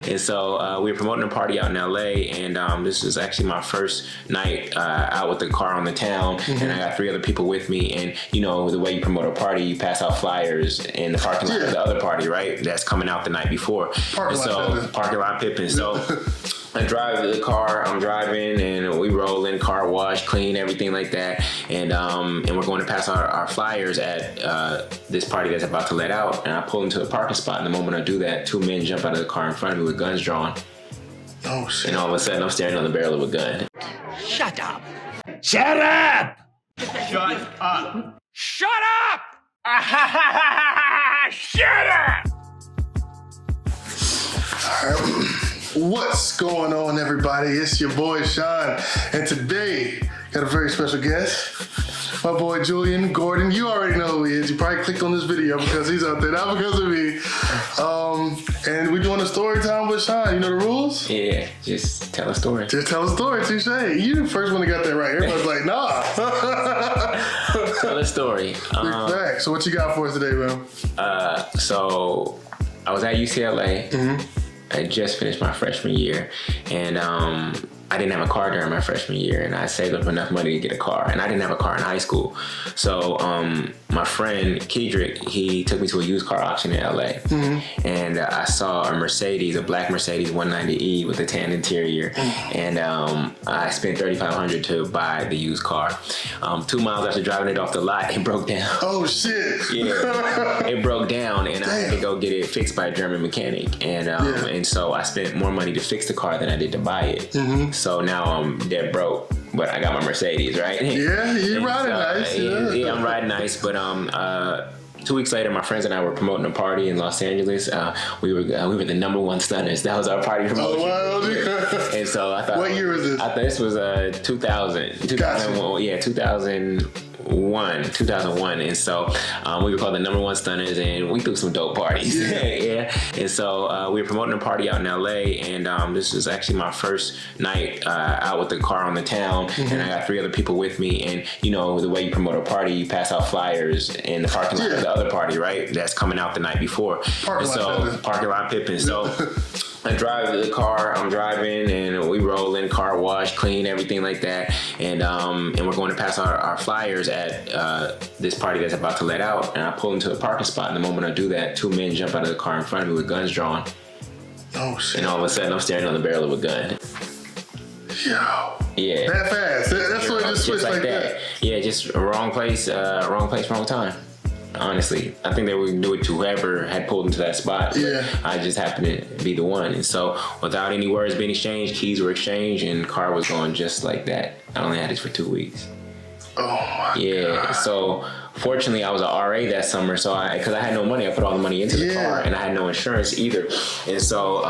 And so we were promoting a party out in LA, and this was actually my first night out with the car on the town, and I got 3 other people with me. And you know the way you promote a party, you pass out flyers in the parking lot of the other party, right? That's coming out the night before. Parking lot pipping. So I drive the car, I'm driving, and we roll in, car wash, clean, everything like that. And we're going to pass out our flyers at this party that's about to let out. And I pull into a parking spot, and the moment I do that, 2 men jump out of the car in front of me with guns drawn. Oh, shit. And all of a sudden, I'm staring on the barrel of a gun. Shut up! Shut up! Shut up! Shut up! Shut up! What's going on, everybody? It's your boy Sean, and today got a very special guest. My boy Julian Gordon. You already know who he is. You probably clicked on this video because he's out there, not because of me. And we're doing a story time with Sean. You know the rules? Yeah, just tell a story. Just tell a story, touche. You the first one that got that right. Everybody's like, nah. Tell a story. Big fact. So what you got for us today, man? So I was at UCLA. I just finished my freshman year, and I didn't have a car during my freshman year, and I saved up enough money to get a car, and I didn't have a car in high school. So my friend Kedrick, he took me to a used car auction in LA, and I saw a Mercedes, a black Mercedes 190E with a tan interior, and I spent $3,500 to buy the used car. 2 miles after driving it off the lot, it broke down. Oh shit! Yeah, it broke down, and I had to go get it fixed by a German mechanic, and so I spent more money to fix the car than I did to buy it. So now I'm dead broke, but I got my Mercedes, right? Yeah, you're riding nice. Yeah, I'm riding nice, but 2 weeks later, my friends and I were promoting a party in Los Angeles. We were the #1 stunners. That was our party promotion. Oh, wow. And so I thought, what year was this? I thought this was 2000. 2001. Yeah, 2001. And so we were called the #1 stunners, and we threw some dope parties. Yeah. And so we were promoting a party out in LA, and this was actually my first night out with the car on the town, and I got 3 other people with me. And you know the way you promote a party, you pass out flyers in the parking lot of the other party, right? That's coming out the night before. Parking lot pipping. So I drive the car, I'm driving, and we roll in, car wash, clean, everything like that. And we're going to pass out our flyers at this party that's about to let out. And I pull into a parking spot, and the moment I do that, 2 men jump out of the car in front of me with guns drawn. Oh shit! And all of a sudden, I'm staring on the barrel of a gun. Yo. Yeah. That fast. That's what it just switched like that. Yeah, just wrong place, wrong time. Honestly, I think they would do it to whoever had pulled into that spot. Yeah. I just happened to be the one. And so without any words being exchanged, keys were exchanged, and the car was going just like that. I only had it for 2 weeks. Oh my God. So fortunately I was an RA that summer, so because I had no money, I put all the money into the car, and I had no insurance either. And so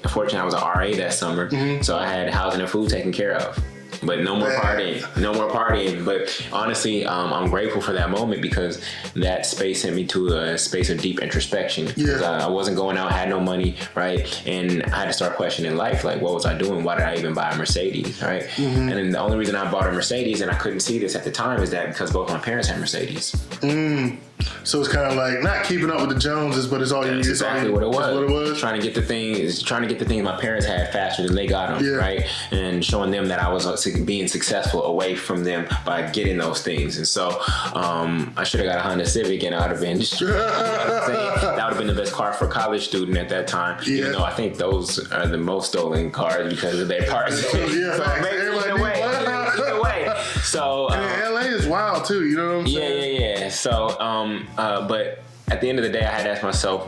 fortunately I was an RA that summer, so I had housing and food taken care of. But no more partying. But honestly, I'm grateful for that moment, because that space sent me to a space of deep introspection. I wasn't going out, had no money, right? And I had to start questioning life. Like, what was I doing? Why did I even buy a Mercedes, right? And then the only reason I bought a Mercedes, and I couldn't see this at the time, is that because both my parents had Mercedes. So it's kind of like not keeping up with the Joneses, but it's all you need. That's exactly what it was. Trying to get the things my parents had faster than they got them, right? And showing them that I was being successful away from them by getting those things. And so I should have got a Honda Civic, and I would have been that would have been the best car for a college student at that time. Even though I think those are the most stolen cars because of their parts. Either way. So and LA is wild too, you know what I'm saying? Yeah. So but at the end of the day, I had to ask myself,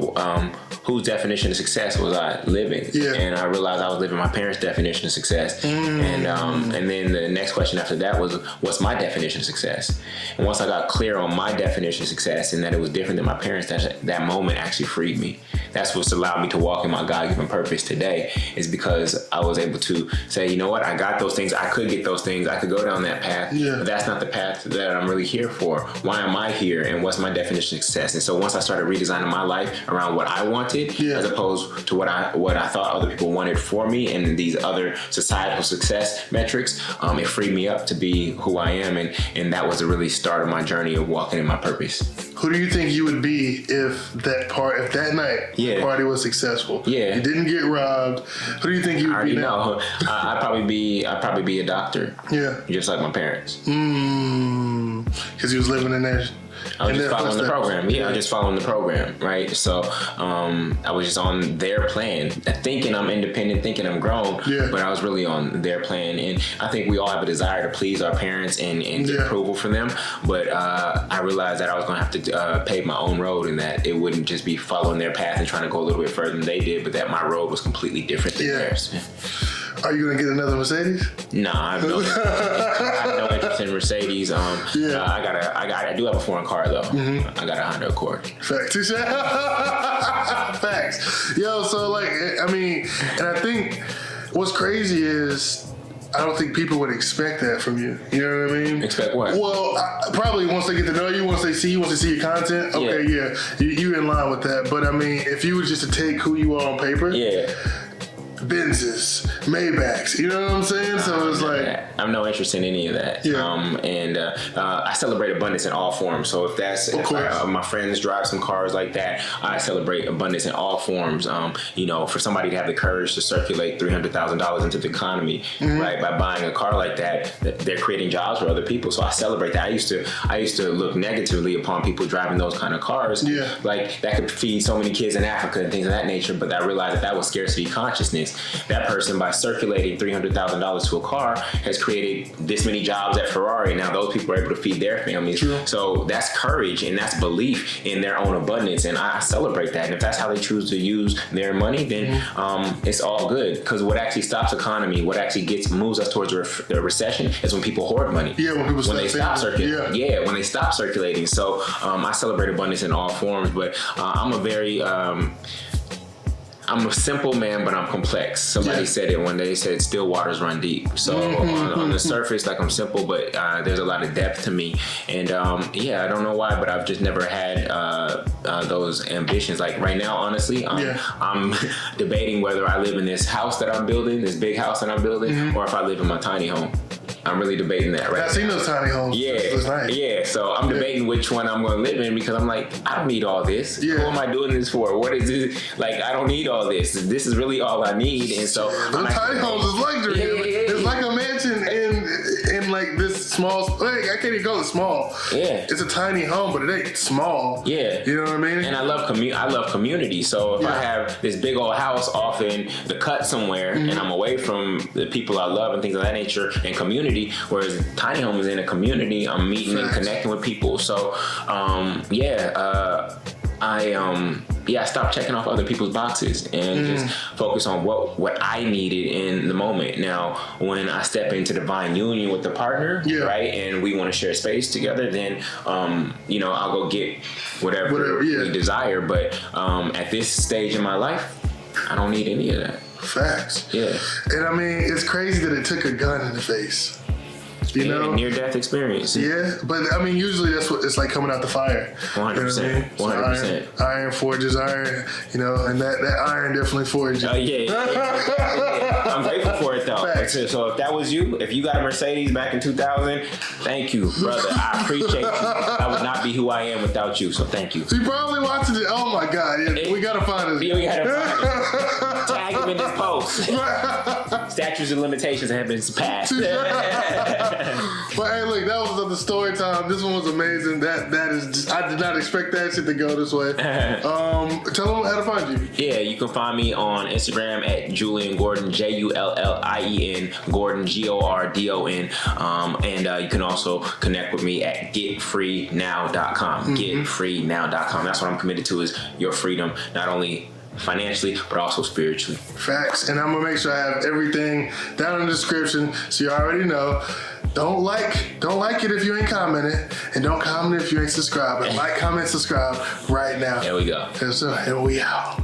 whose definition of success was I living? And I realized I was living my parents' definition of success. And then the next question after that was, what's my definition of success? And once I got clear on my definition of success, and that it was different than my parents, that moment actually freed me. That's what's allowed me to walk in my God-given purpose today, is because I was able to say, you know what, I got those things, I could get those things, I could go down that path, but that's not the path that I'm really here for. Why am I here, and what's my definition of success? And so once once I started redesigning my life around what I wanted, Yeah. as opposed to what I thought other people wanted for me, and these other societal success metrics, it freed me up to be who I am, and that was the really start of my journey of walking in my purpose. Who do you think you would be if that night the party was successful? Yeah. You didn't get robbed. Who do you think you would be now? I already know. I'd probably be a doctor. Yeah. Just like my parents. Because he was living in there. I was just following the program. Yeah, I was just following the program, right? So I was just on their plan, thinking I'm independent, thinking I'm grown, but I was really on their plan. And I think we all have a desire to please our parents and get approval from them. But I realized that I was going to have to pave my own road, and that it wouldn't just be following their path and trying to go a little bit further than they did, but that my road was completely different than theirs. Are you gonna get another Mercedes? Nah, I have no interest in Mercedes. I do have a foreign car though. I got a Honda Accord. Facts. Facts. Yo, so like, I mean, and I think what's crazy is I don't think people would expect that from you. You know what I mean? Expect what? Well, probably once they get to know you, once they see your content. Okay, you in line with that. But I mean, if you were just to take who you are on paper, Benzes, Maybachs, you know what I'm saying? So it's like, I have no interest in any of that. I celebrate abundance in all forms. So if my friends drive some cars like that, I celebrate abundance in all forms. For somebody to have the courage to circulate $300,000 into the economy, right, by buying a car like that, they're creating jobs for other people. So I celebrate that. I used to look negatively upon people driving those kind of cars, like that could feed so many kids in Africa and things of that nature. But I realized that was scarcity consciousness. That person, by circulating $300,000 to a car, has created this many jobs at Ferrari. Now those people are able to feed their families. So that's courage, and that's belief in their own abundance, and I celebrate that. And if that's how they choose to use their money, then it's all good. Because what actually stops economy, what actually moves us towards the recession, is when people hoard money. When they stop circulating. When they stop circulating. So I celebrate abundance in all forms, but I'm a simple man, but I'm complex. Somebody said it one day. They said still waters run deep. So on the surface, like, I'm simple, but there's a lot of depth to me. And I don't know why, but I've just never had those ambitions. Like right now, honestly, I'm debating whether I live in this house that I'm building, this big house that I'm building, or if I live in my tiny home. I'm really debating that right now. I've seen those tiny homes. It's nice. Yeah. So I'm debating which one I'm going to live in, because I'm like, I don't need all this. Who am I doing this for? What is this? Like, I don't need all this. This is really all I need. And so those tiny homes is luxury. It's like a mansion in like this small. Like, I can't even call it small. It's a tiny home, but it ain't small. You know what I mean? And I love community. So if I have this big old house off in the cut somewhere, and I'm away from the people I love and things of that nature, and community. Whereas tiny home is in a community, I'm meeting and connecting with people. So, I stopped checking off other people's boxes and just focus on what I needed in the moment. Now, when I step into divine union with the partner, right, and we want to share space together, then, I'll go get whatever we desire. But at this stage in my life, I don't need any of that. Facts. And I mean, it's crazy that it took a gun in the face. You know, near-death experience. But I mean, usually that's what it's like coming out the fire. 100%. 100%. So iron forges iron, and that iron definitely forges. I'm grateful for it though. Facts. So if that was you, if you got a Mercedes back in 2000, thank you, brother. I appreciate you. I would not be who I am without you. So thank you. He probably watching it. Oh my God! We gotta find it. We gotta find it. Tag him in this post. Statutes and limitations have been passed. But hey, look, that was another story time. This one was amazing. That is just, I did not expect that shit to go this way. Tell them how to find you. You can find me on Instagram at Julian Gordon, JULLIEN Gordon, GORDON. And you can also connect with me at getfreenow.com. Getfreenow.com. That's what I'm committed to, is your freedom, not only financially, but also spiritually. Facts. And I'm gonna make sure I have everything down in the description, so you already know. Don't like it if you ain't commenting, and don't comment if you ain't subscribing. Like, comment, subscribe right now. There we go. And we out.